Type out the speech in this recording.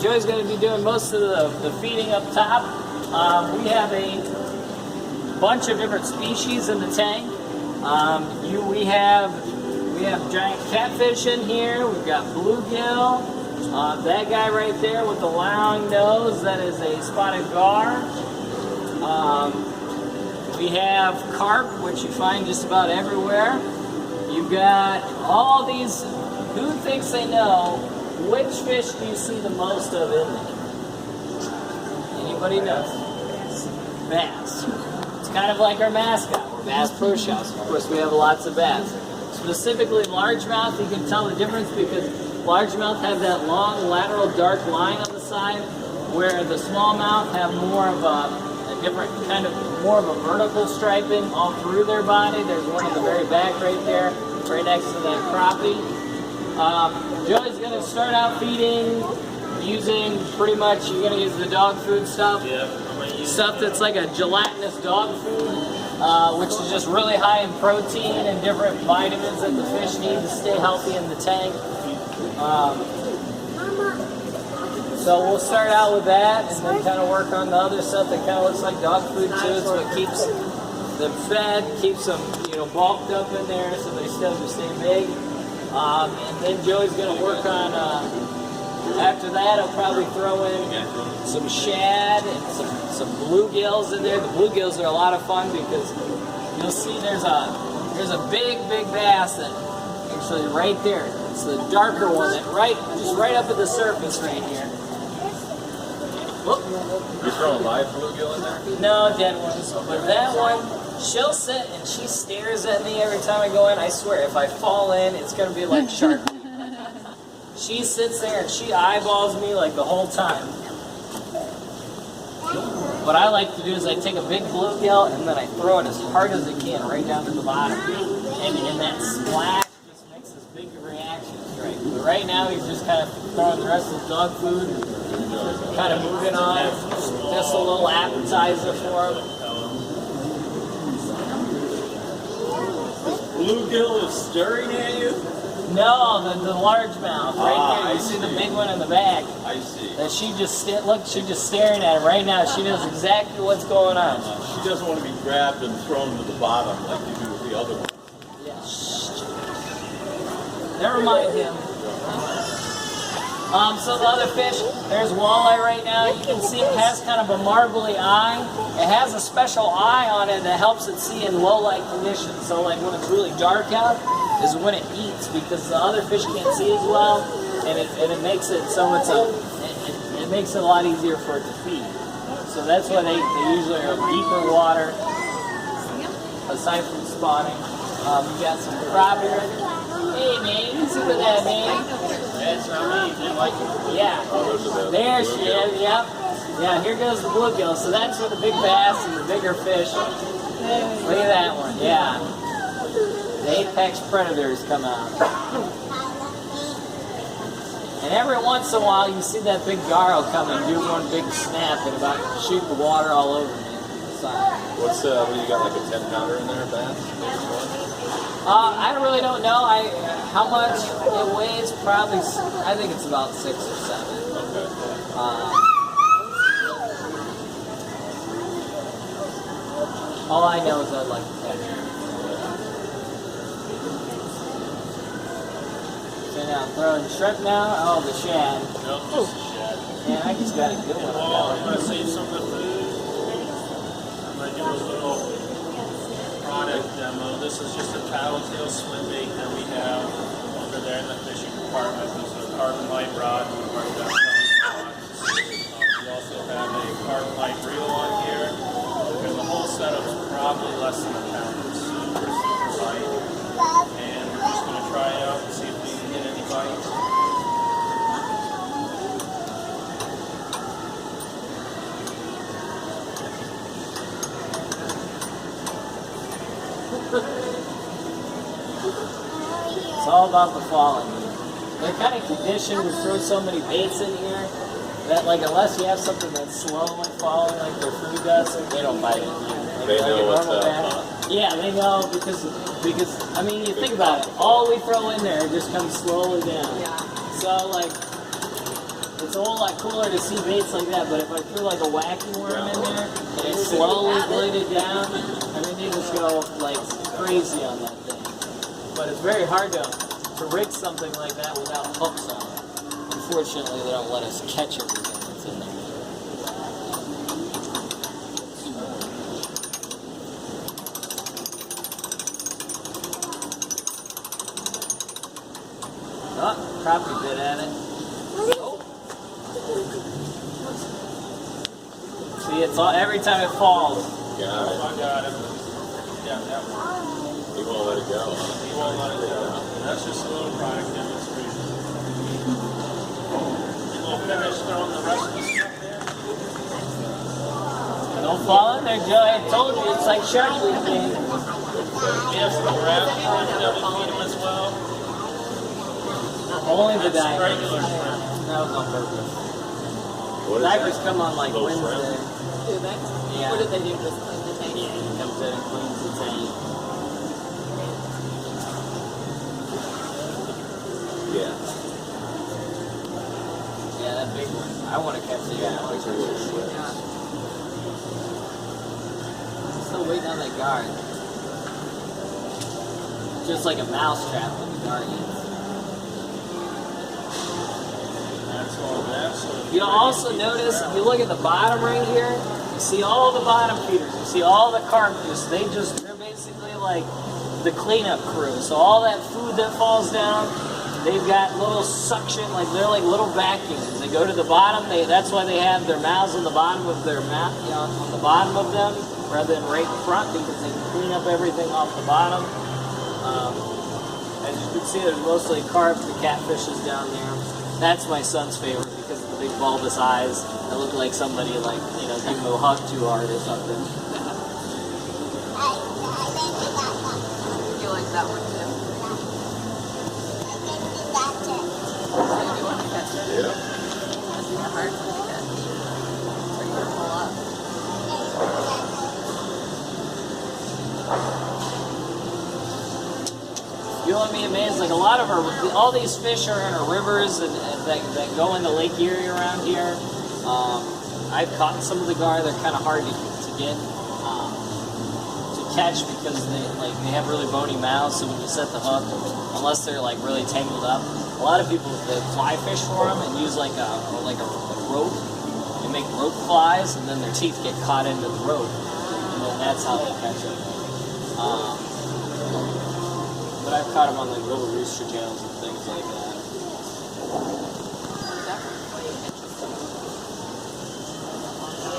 Joey's going to be doing most of the feeding up top. We have a bunch of different species in the tank. We have giant catfish in here. We've got bluegill. That guy right there with the long nose, that is a spotted gar. We have carp, which you find just about everywhere. You've got all these. Who thinks they know which fish do you see the most of in there? Anybody knows? Bass. It's kind of like our mascot. We're Bass Pro Shops. Of course, we have lots of bass. Specifically largemouth, you can tell the difference because largemouth have that long lateral dark line on the side, where the smallmouth have more of a different kind of more of a vertical striping all through their body. There's one in the very back right there, right next to that crappie. Joey's going to start out feeding using pretty much, you're going to use the dog food stuff. Yeah, stuff that's like a gelatinous dog food, which is just really high in protein and different vitamins that the fish need to stay healthy in the tank. So we'll start out with that and then kind of work on the other stuff that kind of looks like dog food too. It's what keeps them fed, keeps them bulked up in there so they still just stay big. And then Joey's going to work on, after that I'll probably throw in some shad and some bluegills in there. The bluegills are a lot of fun because you'll see there's a big bass that actually right there. It's the darker one that just right up at the surface right here. Whoop. You're throwing live bluegill in there? No, dead ones. But that one, she'll sit and she stares at me every time I go in. I swear, if I fall in, it's going to be like shark. She sits there and she eyeballs me like the whole time. What I like to do is I take a big bluegill and then I throw it as hard as I can right down to the bottom. And that splash just makes this big reaction straight. But right now he's just kind of throwing the rest of his dog food, kind of moving on. Just a little appetizer for him. Bluegill is staring at you? No, the largemouth right there. You see the big one in the back. I see. And she just she's just staring at him right now. She knows exactly what's going on. She doesn't want to be grabbed and thrown to the bottom like you do with the other one. Yeah. Never mind him. So the other fish, there's walleye right now. You can see it has kind of a marbly eye. It has a special eye on it that helps it see in low light conditions. So like when it's really dark out is when it eats because the other fish can't see as well, and it makes it so it makes it a lot easier for it to feed. So that's why they usually are deeper water. Aside from spawning, you got some crappie right there. Hey man, you see what that man? That's not me. Didn't like it. Yeah. There she is, yep. Yeah, here goes the bluegill. So that's for the big bass and the bigger fish. Look at that one, yeah. The apex predators come out. And every once in a while you see that big gar will come and do one big snap and about shoot the water all over me. What do you got, like a 10-pounder in there, bass? I really don't know how much it weighs. Probably, I think it's about 6 or 7. Okay. All I know is I'd like to catch it. So now I'm throwing shrimp now. Oh, the shad. Nope, just a shad. Man, I just got a good one. I'm going to save some of the food. I'm going to do a little product demo. This is just a tattletale swim bait that we have over there in the fishing department. This is a carbon light rod, one of our best-selling rods. We also have a carbon light reel on here. And the whole setup is probably less than a pound. It's super light. And we're just going to try it out and see if we can get any bites. It's all about the falling. They're kind of conditioned to throw so many baits in here that, like, unless you have something that's slowly falling, like their food does, they don't bite it. They know what's up. Yeah, they know because I mean, you think about it. All we throw in there just comes slowly down. Yeah. So, like, it's a whole lot cooler to see baits like that, but if I threw like a wacky worm in there and it slowly glided down, I mean, they just go like crazy on that thing. But it's very hard to rig something like that without hooks on it. Unfortunately, they don't let us catch everything that's in there. Oh, crappie bit at it. Oh. See, it's all, every time it falls. I got it. Yeah. He won't let it go. He won't let it go. That's just a little product demonstration. And we'll finish throwing the rest of the stuff there. Don't fall in there, Joe. I told you, it's like shark week, man. We have some crab shrimp that we feed them as well. Only the That's divers. regular shrimp. That was on purpose. What is Divers that? come on like Little Wednesday. shrimp? Do they? Yeah. What did they do? Just clean the tank? Yeah, he comes in and cleans the tank. Yeah. Yeah, that big one. I want to catch it. Yeah, I want it's to a catch little it. shrimp. I'm still waiting on that guard. Just like a mouse trap with the guard is. That's all that. So You'll also notice, if you look at the bottom right here, you see all the bottom feeders, you see all the carpenters, they're basically like the cleanup crew. So all that food that falls down, they've got little suction, like they're like little vacuums. They go to the bottom, that's why they have their mouths on the bottom of their mouth, on the bottom of them, rather than right in front, because they can clean up everything off the bottom. As you can see, there's mostly carp, the catfishes down there. That's my son's favorite because of the big bulbous eyes that look like somebody like, gave him a hug too hard or something. You like that one too? So you want to catch it? Yeah. Must be a hard one to catch. So you're gonna pull up. You'll be amazed, like a lot of all these fish are in our rivers and that go into Lake Erie around here. I've caught some of the gar. They're kind of hard to get to catch because they have really bony mouths. So when you set the hook, unless they're like really tangled up, a lot of people they fly fish for them and use like a rope. They make rope flies, and then their teeth get caught into the rope, and then that's how they catch them. But I've caught them on like little rooster tails and things like that.